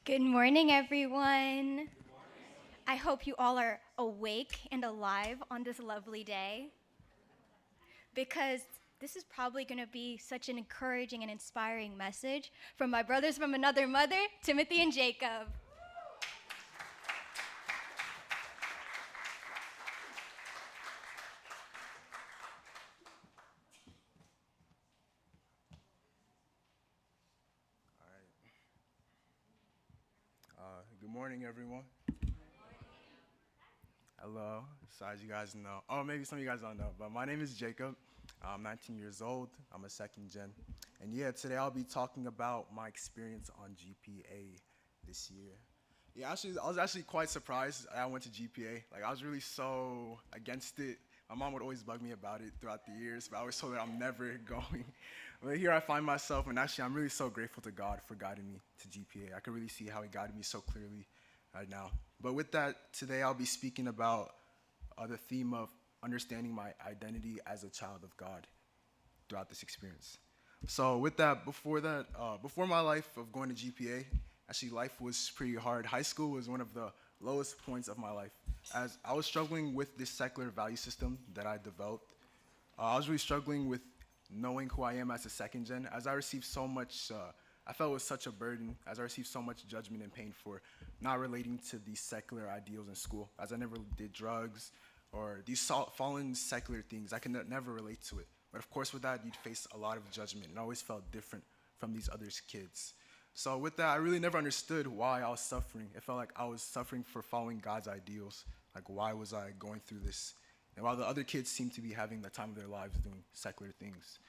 Good morning, everyone. I hope you all are awake and alive on this lovely day because this is probably going to be such an encouraging and inspiring message from my brothers from another mother, Timothy and Jacob. Good morning, everyone. Hello. So as you guys know, maybe some of you guys don't know, but my name is Jacob. I'm 19 years old. I'm a second gen. And yeah, today I'll be talking about my experience on GPA this year. Yeah, actually, I was actually quite surprised I went to GPA. Like, I was really so against it. My mom would always bug me about it throughout the years, but I always told her I'm never going. But here I find myself, and actually, I'm really so grateful to God for guiding me to GPA. I can really see how He guided me so clearly right now. But with that, today I'll be speaking about the theme of understanding my identity as a child of God throughout this experience. So with that, before my life of going to GPA, actually life was pretty hard. High school was one of the lowest points of my life, as I was struggling with this secular value system that I developed. I was really struggling with knowing who I am as a second gen, as I received so much. I felt it was such a burden, as I received so much judgment and pain for not relating to these secular ideals in school, as I never did drugs or these fallen secular things. I could never relate to it. But of course, with that, you'd face a lot of judgment, and I always felt different from these other kids. So with that, I really never understood why I was suffering. It felt like I was suffering for following God's ideals. Like, why was I going through this? And while the other kids seemed to be having the time of their lives doing secular things.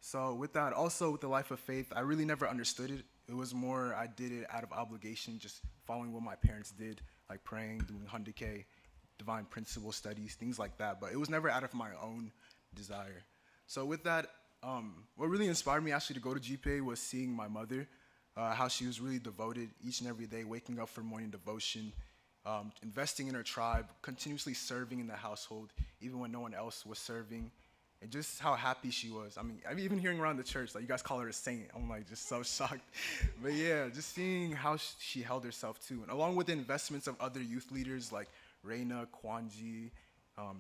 So with that, also with the life of faith, I really never understood it. It was more I did it out of obligation, just following what my parents did, like praying, doing Hundake, divine principle studies, things like that. But it was never out of my own desire. So with that, what really inspired me actually to go to GPA was seeing my mother, how she was really devoted each and every day, waking up for morning devotion, investing in her tribe, continuously serving in the household, even when no one else was serving, and just how happy she was. I mean, I'm even hearing around the church, like you guys call her a saint. I'm like just so shocked. But yeah, just seeing how she held herself too, and along with the investments of other youth leaders like Reina, Kwanji,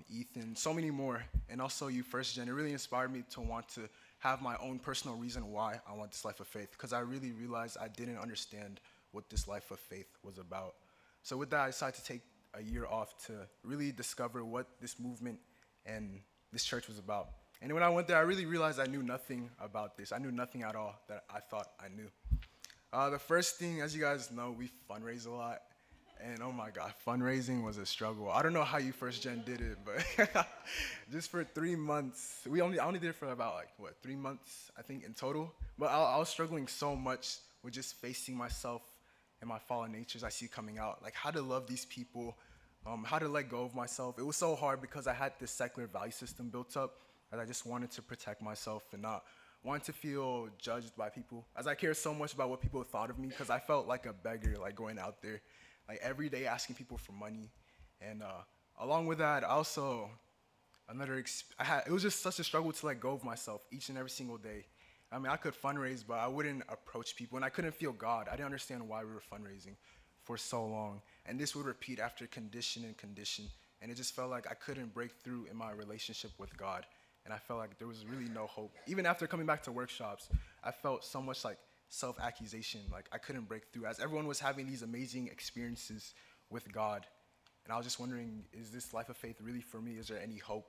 Ethan, so many more, and also you first gen. It really inspired me to want to have my own personal reason why I want this life of faith, because I really realized I didn't understand what this life of faith was about. So with that, I decided to take a year off to really discover what this movement and this church was about. And when I went there, I really realized I knew nothing about this. I knew nothing at all that I thought I knew. The first thing, as you guys know, we fundraise a lot. And oh my God, fundraising was a struggle. I don't know how you first gen did it, but just for 3 months, I only did it for about like what 3 months I think in total. But I was struggling so much with just facing myself and my fallen natures I see coming out, like how to love these people, how to let go of myself. It was so hard because I had this secular value system built up, and I just wanted to protect myself and not want to feel judged by people, as I care so much about what people thought of me, because I felt like a beggar, like going out there, like every day asking people for money, and along with that, also it was just such a struggle to let go of myself each and every single day. I mean, I could fundraise, but I wouldn't approach people, and I couldn't feel God. I didn't understand why we were fundraising for so long, and this would repeat after condition and condition, and it just felt like I couldn't break through in my relationship with God, and I felt like there was really no hope. Even after coming back to workshops, I felt so much like self-accusation, like I couldn't break through, as everyone was having these amazing experiences with God, and I was just wondering, is this life of faith really for me? Is there any hope?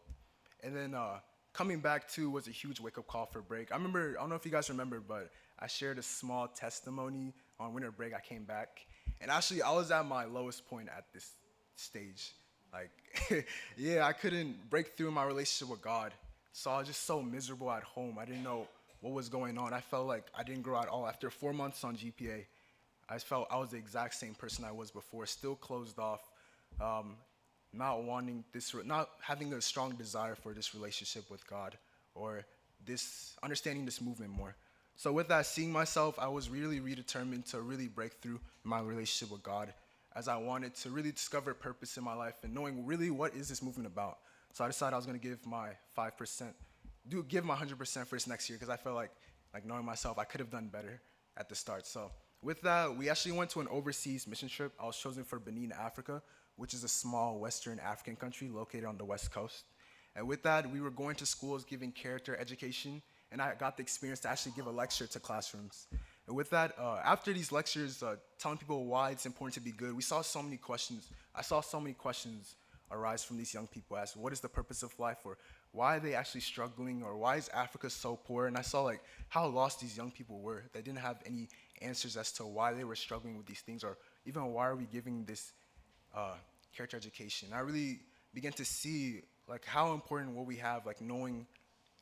And then coming back too was a huge wake-up call for break. I don't know if you guys remember, but I shared a small testimony on winter break. I came back, and actually I was at my lowest point at this stage. Like, yeah, I couldn't break through my relationship with God. So I was just so miserable at home. I didn't know what was going on. I felt like I didn't grow at all. After 4 months on GPA, I felt I was the exact same person I was before, still closed off, um, not having a strong desire for this relationship with God, or understanding this movement more. So with that, seeing myself, I was really redetermined to really break through in my relationship with God, as I wanted to really discover purpose in my life and knowing really what is this movement about. So I decided I was going to give my 5%, give my 100% for this next year, because I felt like knowing myself, I could have done better at the start. So With that, we actually went to an overseas mission trip. I was chosen for Benin, Africa, which is a small Western African country located on the West Coast. And with that, we were going to schools giving character education, and I got the experience to actually give a lecture to classrooms. And with that, after these lectures, telling people why it's important to be good, we saw so many questions. I saw so many questions arise from these young people as what is the purpose of life, or why are they actually struggling, or why is Africa so poor? And I saw like how lost these young people were. They didn't have any answers as to why they were struggling with these things, or even why are we giving this character education. I really began to see like how important what we have, like knowing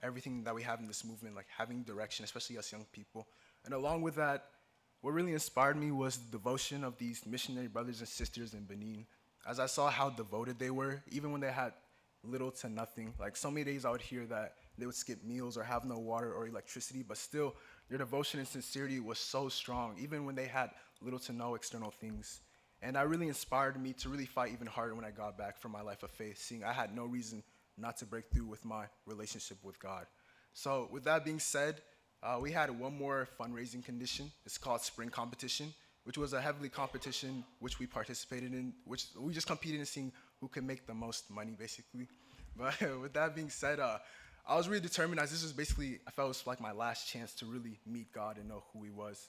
everything that we have in this movement, like having direction, especially us young people. And along with that, what really inspired me was the devotion of these missionary brothers and sisters in Benin. As I saw how devoted they were, even when they had little to nothing. Like so many days I would hear that they would skip meals or have no water or electricity, but still their devotion and sincerity was so strong, even when they had little to no external things. And that really inspired me to really fight even harder when I got back from my life of faith, seeing I had no reason not to break through with my relationship with God. So with that being said, we had one more fundraising condition. It's called Spring Competition, which was a heavily competition which we participated in, which we just competed in seeing who could make the most money, basically. But with that being said, I was really determined, as this was basically, I felt it was like my last chance to really meet God and know who he was.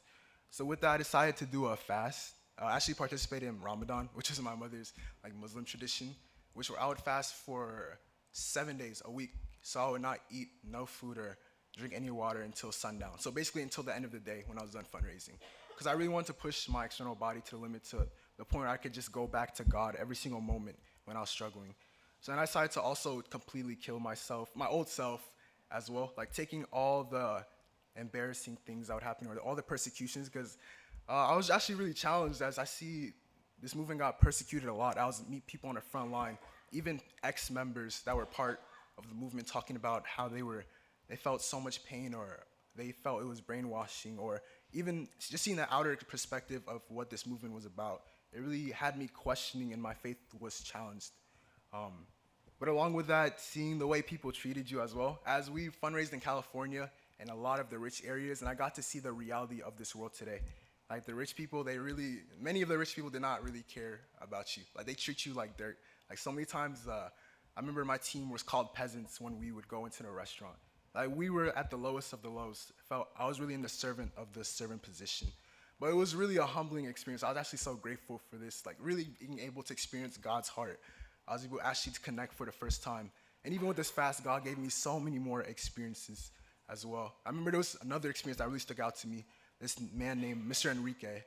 So with that, I decided to do a fast. I actually participated in Ramadan, which is my mother's like Muslim tradition, which I would fast for 7 days a week. So I would not eat no food or drink any water until sundown. So basically until the end of the day when I was done fundraising. Because I really wanted to push my external body to the limit, to the point where I could just go back to God every single moment when I was struggling. So then I decided to also completely kill myself, my old self as well, like taking all the embarrassing things that would happen or all the persecutions, because I was actually really challenged as I see this movement got persecuted a lot. I was meet people on the front line, even ex-members that were part of the movement talking about how they felt so much pain, or they felt it was brainwashing, or even just seeing the outer perspective of what this movement was about. It really had me questioning, and my faith was challenged. But along with that, seeing the way people treated you as well, as we fundraised in California and a lot of the rich areas, and I got to see the reality of this world today. Like the rich people, many of the rich people did not really care about you. Like they treat you like dirt. Like so many times, I remember my team was called peasants when we would go into the restaurant. Like we were at the lowest of the lows. I was really in the servant of the servant position. But it was really a humbling experience. I was actually so grateful for this, like really being able to experience God's heart. I was able actually to connect for the first time. And even with this fast, God gave me so many more experiences as well. I remember there was another experience that really stuck out to me. This man named Mr. Enrique.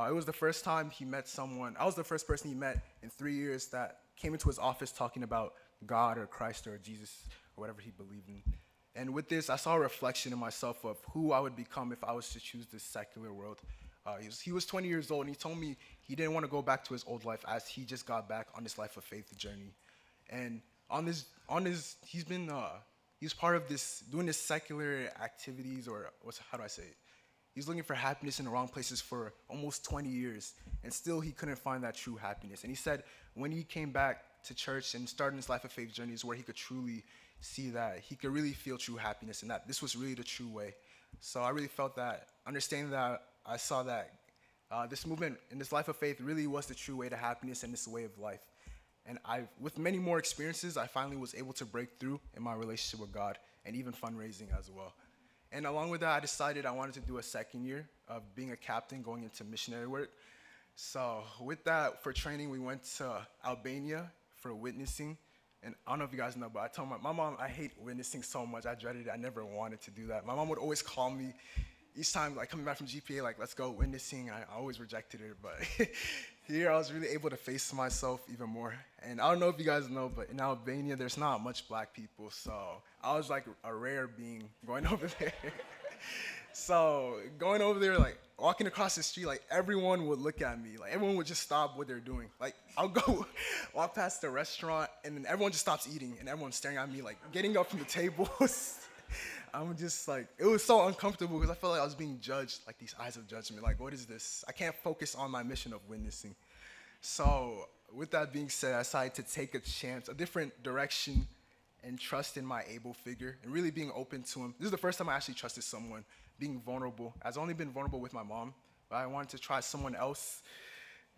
It was the first time he met someone. I was the first person he met in 3 years that came into his office talking about God or Christ or Jesus or whatever he believed in. And with this, I saw a reflection in myself of who I would become if I was to choose this secular world. He was 20 years old, and he told me he didn't want to go back to his old life as he just got back on this life of faith journey. And he's part of this, doing this secular activities, or how do I say it? He's looking for happiness in the wrong places for almost 20 years, and still he couldn't find that true happiness. And he said when he came back to church and started his life of faith journey is where he could truly see that he could really feel true happiness, and that this was really the true way. So I really felt that, understanding that, I saw that this movement and this life of faith really was the true way to happiness and this way of life. And with many more experiences, I finally was able to break through in my relationship with God and even fundraising as well. And along with that, I decided I wanted to do a second year of being a captain going into missionary work. So with that, for training, we went to Albania for witnessing. And I don't know if you guys know, but I told my mom I hate witnessing so much. I dreaded it. I never wanted to do that. My mom would always call me each time, like coming back from GPA, like, let's go witnessing. I always rejected it, but here I was really able to face myself even more. And I don't know if you guys know, but in Albania, there's not much black people. So I was like a rare being going over there. So going over there, like walking across the street, like everyone would look at me. Like everyone would just stop what they're doing. Like I'll go walk past the restaurant and then everyone just stops eating and everyone's staring at me, like getting up from the tables. I'm just like, it was so uncomfortable because I felt like I was being judged, like these eyes of judgment. Like, what is this? I can't focus on my mission of witnessing. So with that being said, I decided to take a chance, a different direction, and trust in my able figure and really being open to him. This is the first time I actually trusted someone, being vulnerable. I've only been vulnerable with my mom, but I wanted to try someone else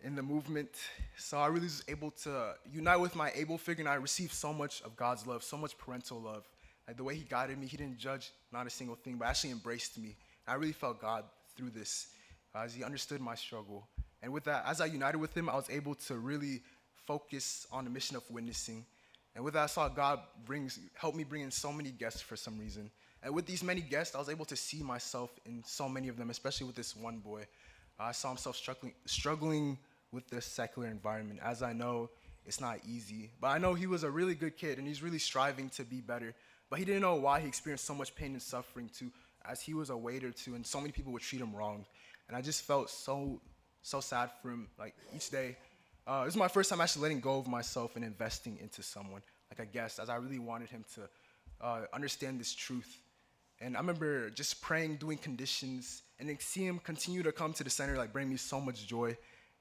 in the movement. So I really was able to unite with my able figure, and I received so much of God's love, so much parental love. Like the way he guided me, he didn't judge not a single thing, but actually embraced me. And I really felt God through this, as he understood my struggle. And with that, as I united with him, I was able to really focus on the mission of witnessing. And with that, I saw God help me bring in so many guests for some reason. And with these many guests, I was able to see myself in so many of them, especially with this one boy. I saw himself struggling with this secular environment. As I know, it's not easy. But I know he was a really good kid, and he's really striving to be better. But he didn't know why he experienced so much pain and suffering too, as he was a waiter too, and so many people would treat him wrong. And I just felt so sad for him, like each day. This is my first time actually letting go of myself and investing into someone, like a guest, as I really wanted him to understand this truth. And I remember just praying, doing conditions, and then seeing him continue to come to the center, like bring me so much joy,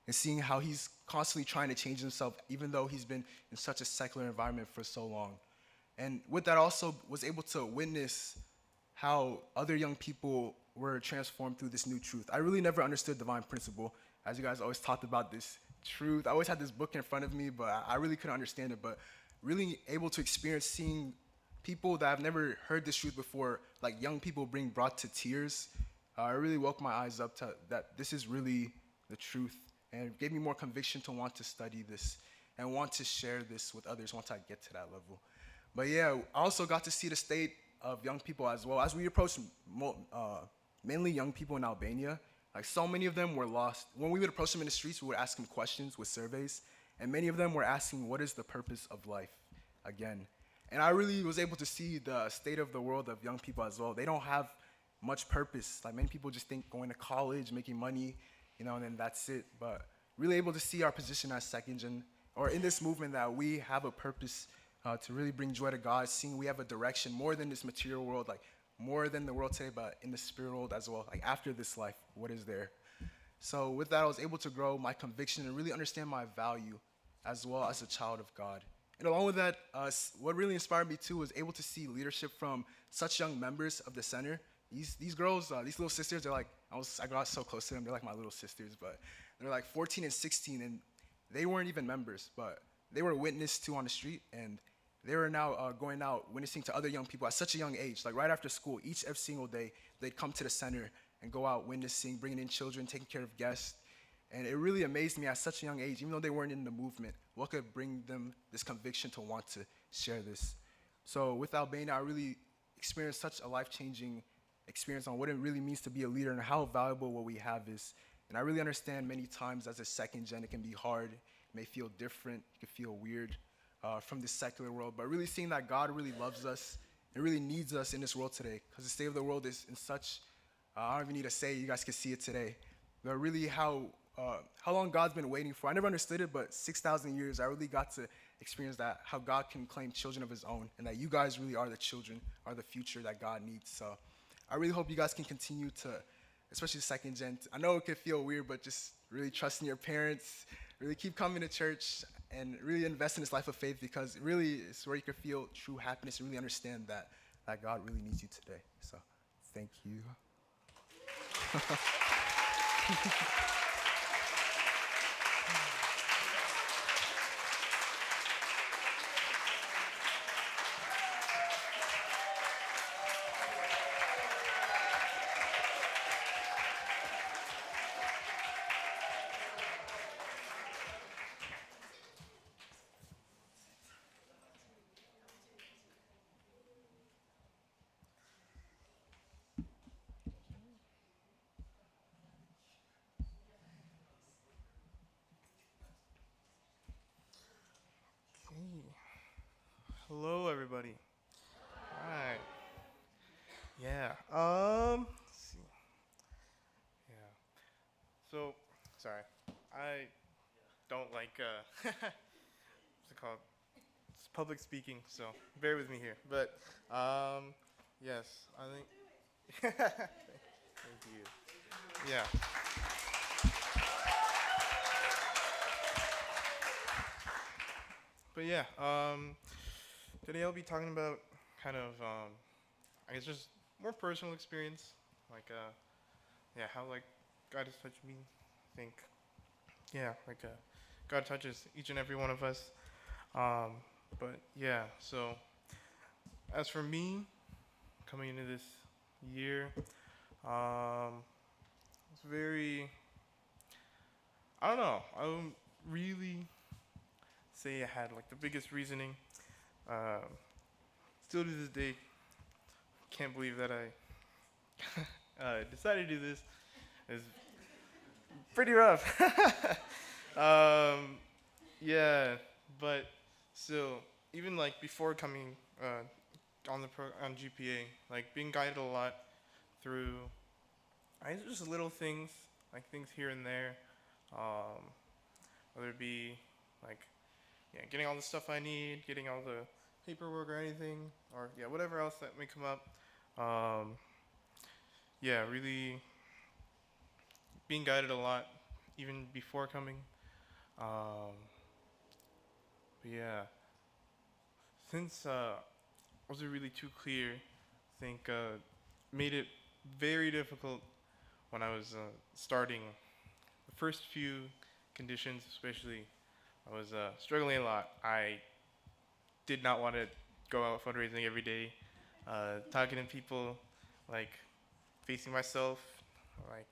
and seeing how he's constantly trying to change himself, even though he's been in such a secular environment for so long. And with that, also was able to witness how other young people were transformed through this new truth. I really never understood divine principle, as you guys always talked about this truth. I always had this book in front of me, but I really couldn't understand it. But really able to experience seeing people that I've never heard this truth before, like young people being brought to tears, it really woke my eyes up to that this is really the truth. And it gave me more conviction to want to study this and want to share this with others once I get to that level. But yeah, I also got to see the state of young people as well. As we approached mainly young people in Albania, like so many of them were lost. When we would approach them in the streets, we would ask them questions with surveys, and many of them were asking, what is the purpose of life again? And I really was able to see the state of the world of young people as well. They don't have much purpose. Like many people just think going to college, making money, and then that's it. But really able to see our position as second gen, or in this movement, that we have a purpose to really bring joy to God, seeing we have a direction more than this material world, like more than the world today, but in the spirit world as well. Like after this life, what is there? So with that, I was able to grow my conviction and really understand my value as well as a child of God. And along with that, what really inspired me too was able to see leadership from such young members of the center. These girls, these little sisters, they're like, I got so close to them, they're like my little sisters, but they're like 14 and 16, and they weren't even members, but they were witnessed to on the street, and they were now going out witnessing to other young people at such a young age. Like right after school, every single day, they'd come to the center and go out witnessing, bringing in children, taking care of guests. And it really amazed me at such a young age, even though they weren't in the movement, what could bring them this conviction to want to share this. So with Albania, I really experienced such a life-changing experience on what it really means to be a leader and how valuable what we have is. And I really understand many times as a second gen, it can be hard, it may feel different, it can feel weird from this secular world, but really seeing that God really loves us and really needs us in this world today, because the state of the world is in such, I don't even need to say, you guys can see it today, but really how long God's been waiting for. I never understood it, but 6,000 years, I really got to experience that, how God can claim children of his own, and that you guys really are the children, are the future that God needs. So I really hope you guys can continue to, especially the second gen, I know it can feel weird, but just really trusting your parents, really keep coming to church, and really invest in this life of faith, because really it's where you can feel true happiness and really understand that God really needs you today. So thank you. Hello, everybody. All right. Yeah. Let's see. Yeah. So, sorry. I don't like what's it called? It's public speaking, so bear with me here. But yes, I think thank you. Yeah. But yeah, today I'll be talking about kind of, I guess just more personal experience, like, yeah, how like God has touched me. I think, yeah, like God touches each and every one of us. Um, but yeah, so as for me, coming into this year, it's very, I don't know, I wouldn't really say I had like the biggest reasoning. Um, Still to this day, can't believe that I decided to do this. It's pretty rough. um, yeah, but still, even like before coming on GPA, like being guided a lot through just little things, like things here and there, um, whether it be like yeah, getting all the stuff I need, getting all the paperwork or anything, or yeah, whatever else that may come up. Um, yeah, really being guided a lot, even before coming. Um, but yeah, since wasn't really too clear, I think made it very difficult when I was starting the first few conditions, especially. I was struggling a lot. I did not want to go out fundraising every day, talking to people, like facing myself, like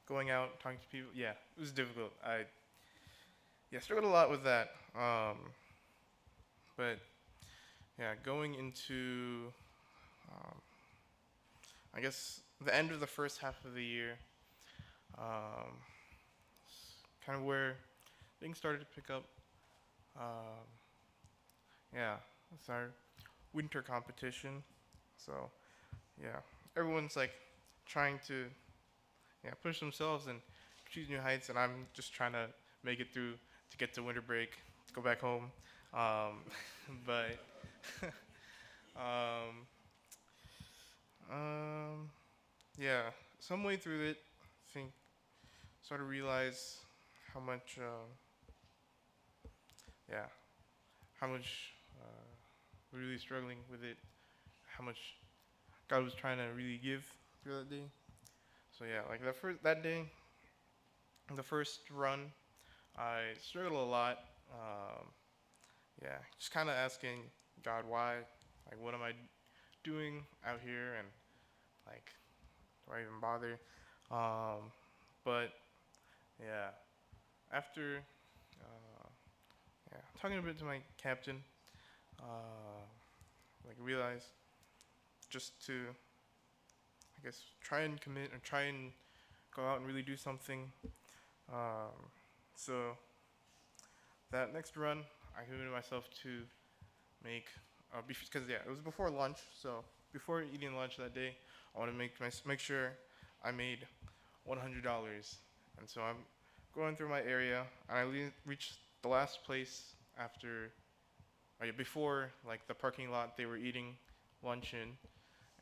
going out, talking to people. Yeah, it was difficult. I struggled a lot with that. But yeah, going into um, I guess the end of the first half of the year, um, kind of where things started to pick up. Um, yeah, it's our winter competition. So yeah, everyone's like trying to push themselves and choose new heights, and I'm just trying to make it through to get to winter break, to go back home. Um, but um, um, yeah, some way through it, I think started to realize how much, yeah, how much we're really struggling with it, how much God was trying to really give through that day. So yeah, like that day, the first run, I struggled a lot. Um, yeah, just kind of asking God why, like what am I doing out here, and like do I even bother? Um, but yeah, after talking a bit to my captain, uh, like realized just to I guess try and commit or try and go out and really do something. Um, so that next run, I committed myself to make because yeah, it was before lunch. So before eating lunch that day, I want to make sure I made $100. And so I'm going through my area, and reached the last place after before like the parking lot they were eating lunch in,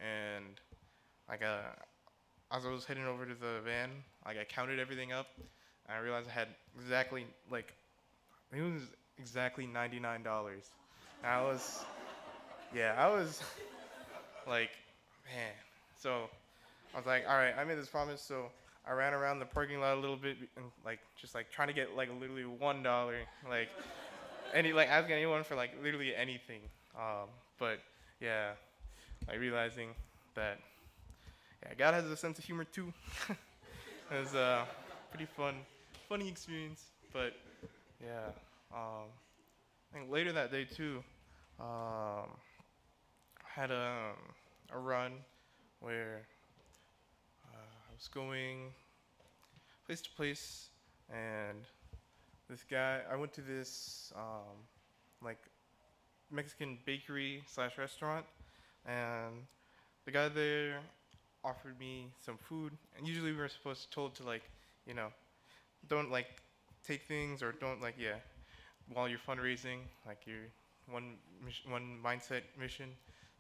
and like as I was heading over to the van, like I counted everything up, and I realized I had exactly like I think it was exactly $99. And I was like, man. So I was like, all right, I made this promise. So I ran around the parking lot a little bit and like just like trying to get like literally $1, like asking anyone for like literally anything. But yeah, like realizing that yeah, God has a sense of humor too. It was a pretty funny experience. But yeah, I think later that day too, had a run where I was going place to place, and I went to this like Mexican bakery slash restaurant, and the guy there offered me some food. And usually we were told to like, you know, don't like take things or don't like while you're fundraising, like your one mindset mission.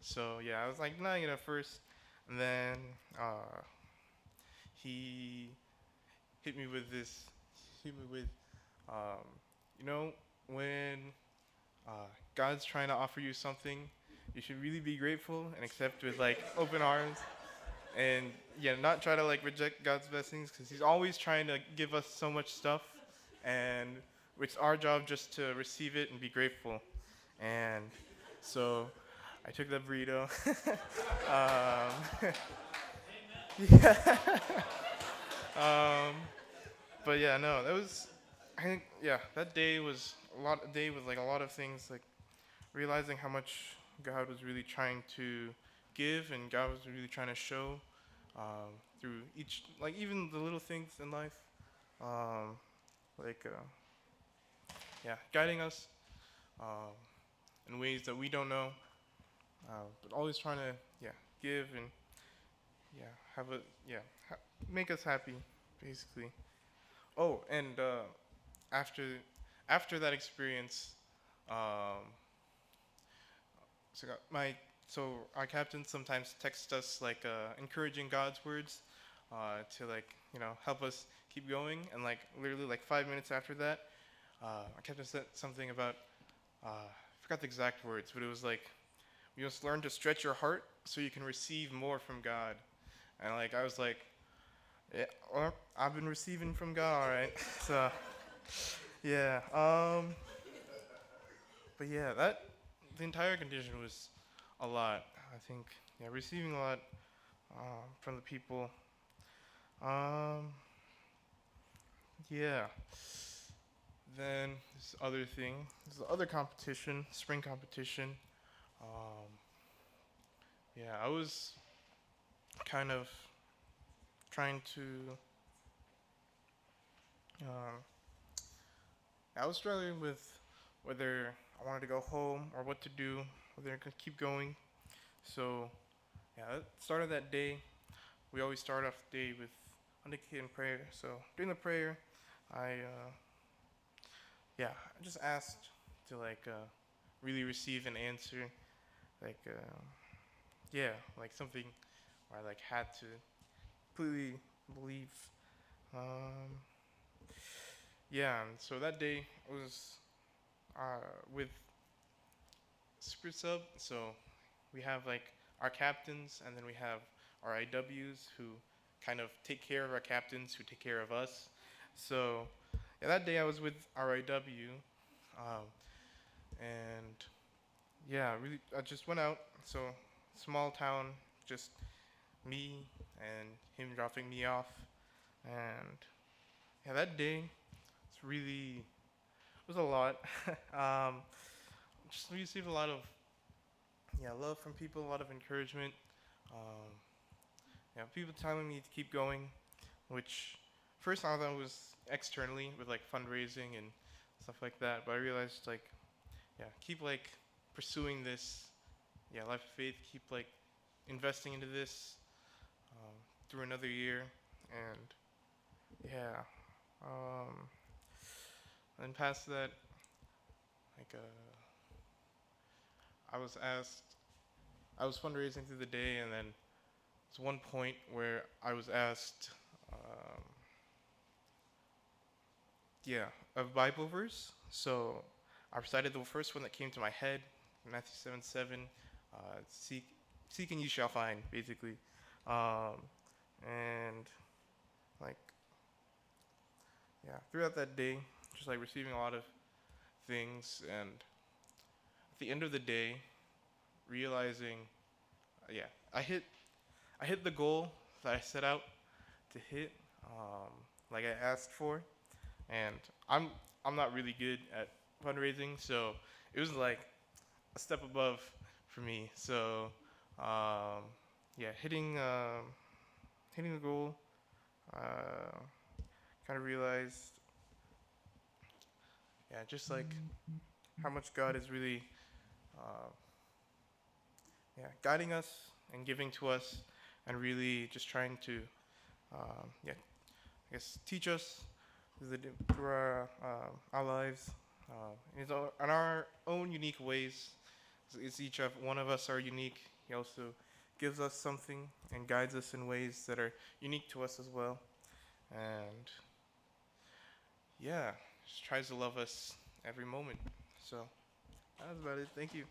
So yeah, I was like, nah, first, and then he hit me with this, hit me with, um, you know, when God's trying to offer you something, you should really be grateful and accept with like open arms. and yeah, not try to like reject God's blessings because He's always trying to give us so much stuff, and it's our job just to receive it and be grateful. And so I took that burrito. um, yeah. um, but yeah, no, that was. I think yeah, that day was a day with like a lot of things, like realizing how much God was really trying to give and God was really trying to show through each, like even the little things in life, um, like yeah, guiding us um, in ways that we don't know, but always trying to yeah give and yeah have a yeah ha- make us happy basically. Oh, and after after that experience, um, my so our captain sometimes texts us like encouraging God's words to like help us keep going. And like literally like 5 minutes after that, our captain said something about I forgot the exact words, but it was like you must learn to stretch your heart so you can receive more from God. And like I was like, yeah, well, I've been receiving from God, all right. So yeah, but yeah, that the entire condition was a lot. I think yeah, receiving a lot from the people. Um, yeah. Then this other thing, this other competition, spring competition. Um, yeah, I was kind of trying to. Um, I was struggling with whether I wanted to go home or what to do, whether I could keep going. So yeah, at the start of that day, we always start off the day with indicating prayer. So during the prayer, I yeah, I just asked to like really receive an answer, like yeah, like something where I like had to completely believe. Um, yeah, and so that day was with Super Sub. So we have like our captains, and then we have our IWs who kind of take care of our captains, who take care of us. So yeah, that day I was with our IW, um, and yeah, really, I just went out. So small town, just me and him dropping me off, and yeah, that day it's really it was a lot. um, just received a lot of yeah love from people, a lot of encouragement. Um, yeah, people telling me to keep going, which first I thought was externally with like fundraising and stuff like that, but I realized like yeah, keep like pursuing this yeah life of faith, keep like investing into this um, through another year, and yeah, um, and past that, like I was asked, I was fundraising through the day, and then there's one point where I was asked, um, yeah, a Bible verse. So I recited the first one that came to my head, Matthew 7:7, seek, seek and you shall find, basically, um, and like yeah, throughout that day, just like receiving a lot of things, and at the end of the day, realizing, yeah, I hit the goal that I set out to hit, um, like I asked for, and I'm not really good at fundraising, so it was like a step above for me. So, yeah, hitting the goal, uh, kind of realized, yeah, just like how much God is really, uh, yeah, guiding us and giving to us, and really just trying to, yeah, I guess teach us through our lives, in our own unique ways. It's each of one of us are unique. He also gives us something and guides us in ways that are unique to us as well. And yeah, just tries to love us every moment. So that's about it. Thank you.